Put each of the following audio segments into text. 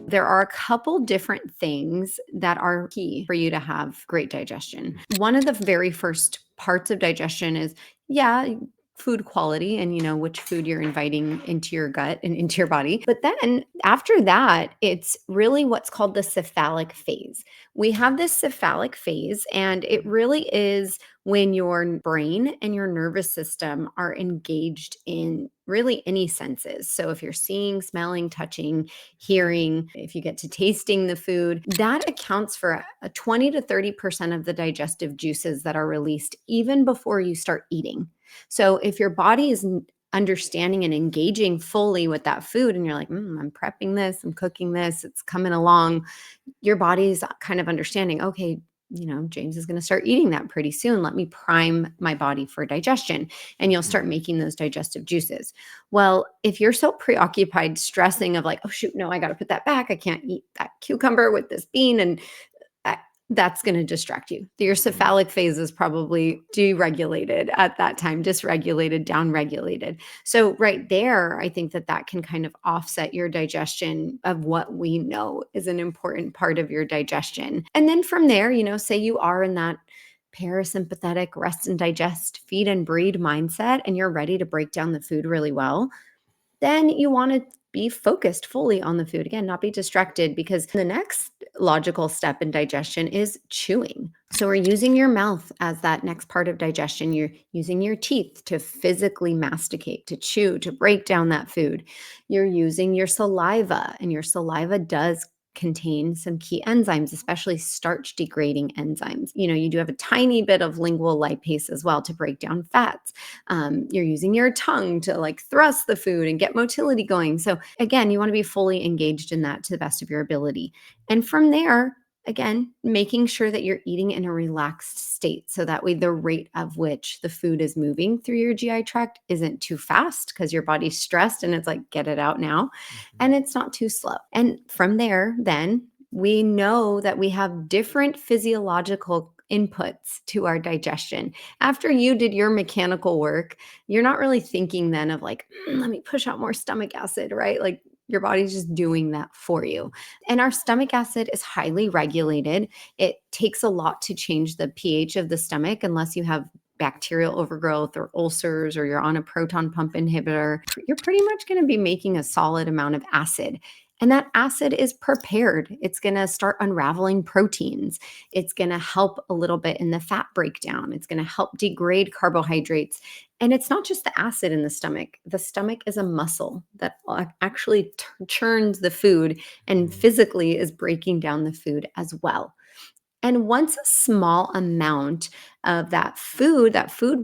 there are a couple different things that are key for you to have great digestion. One of the very first parts of digestion is, yeah, food quality and which food you're inviting into your gut and into your body. But then after that, it's really what's called the cephalic phase. We have this cephalic phase, and it really is when your brain and your nervous system are engaged in really any senses. So if you're seeing, smelling, touching, hearing, if you get to tasting the food, that accounts for a 20 to 30% of the digestive juices that are released even before you start eating. So if your body is understanding and engaging fully with that food, and you're like, I'm prepping this, I'm cooking this, it's coming along, your body's kind of understanding, okay, James is going to start eating that pretty soon. Let me prime my body for digestion. And you'll start making those digestive juices. Well, if you're so preoccupied stressing of like, oh shoot, no, I got to put that back. I can't eat that cucumber with this bean. And that's going to distract you. Your cephalic phase is probably deregulated at that time, dysregulated, downregulated. So right there, I think that can kind of offset your digestion of what we know is an important part of your digestion. And then from there, say you are in that parasympathetic rest and digest, feed and breed mindset, and you're ready to break down the food really well, then you want to be focused fully on the food. Again, not be distracted, because the next logical step in digestion is chewing. So we're using your mouth as that next part of digestion. You're using your teeth to physically masticate, to chew, to break down that food. You're using your saliva, and your saliva does contain some key enzymes, especially starch degrading enzymes. You do have a tiny bit of lingual lipase as well to break down fats. You're using your tongue to like thrust the food and get motility going. So again, you want to be fully engaged in that to the best of your ability. And from there, again, making sure that you're eating in a relaxed state. So that way the rate of which the food is moving through your GI tract isn't too fast, because your body's stressed and it's like, get it out now. And it's not too slow. And from there, then we know that we have different physiological inputs to our digestion. After you did your mechanical work, you're not really thinking then of like, let me push out more stomach acid, right? Like your body's just doing that for you. And our stomach acid is highly regulated. It takes a lot to change the pH of the stomach, unless you have bacterial overgrowth or ulcers, or you're on a proton pump inhibitor. You're pretty much going to be making a solid amount of acid. And that acid is prepared. It's going to start unraveling proteins. It's going to help a little bit in the fat breakdown. It's going to help degrade carbohydrates. And it's not just the acid in the stomach. The stomach is a muscle that actually churns the food and physically is breaking down the food as well. And once a small amount of that food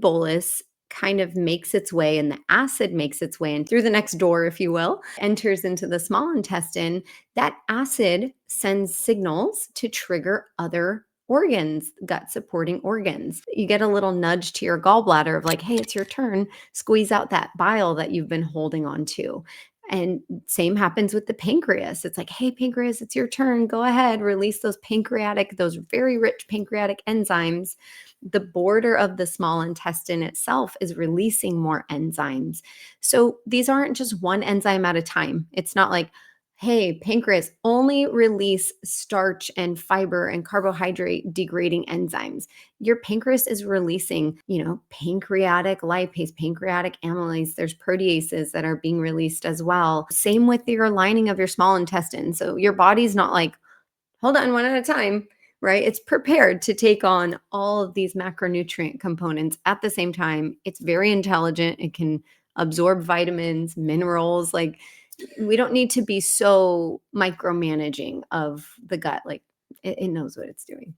bolus kind of makes its way, and the acid makes its way in through the next door, if you will, enters into the small intestine, that acid sends signals to trigger other organs, gut supporting organs. You get a little nudge to your gallbladder of like, hey, it's your turn. Squeeze out that bile that you've been holding on to. And same happens with the pancreas. It's like, hey, pancreas, it's your turn. Go ahead, release those very rich pancreatic enzymes. The border of the small intestine itself is releasing more enzymes. So these aren't just one enzyme at a time. It's not like, hey, pancreas, only release starch and fiber and carbohydrate degrading enzymes. Your pancreas is releasing, pancreatic lipase, pancreatic amylase. There's proteases that are being released as well. Same with your lining of your small intestine. So your body's not like, hold on, one at a time, right? It's prepared to take on all of these macronutrient components at the same time. It's very intelligent. It can absorb vitamins, minerals. Like, we don't need to be so micromanaging of the gut. Like, it knows what it's doing.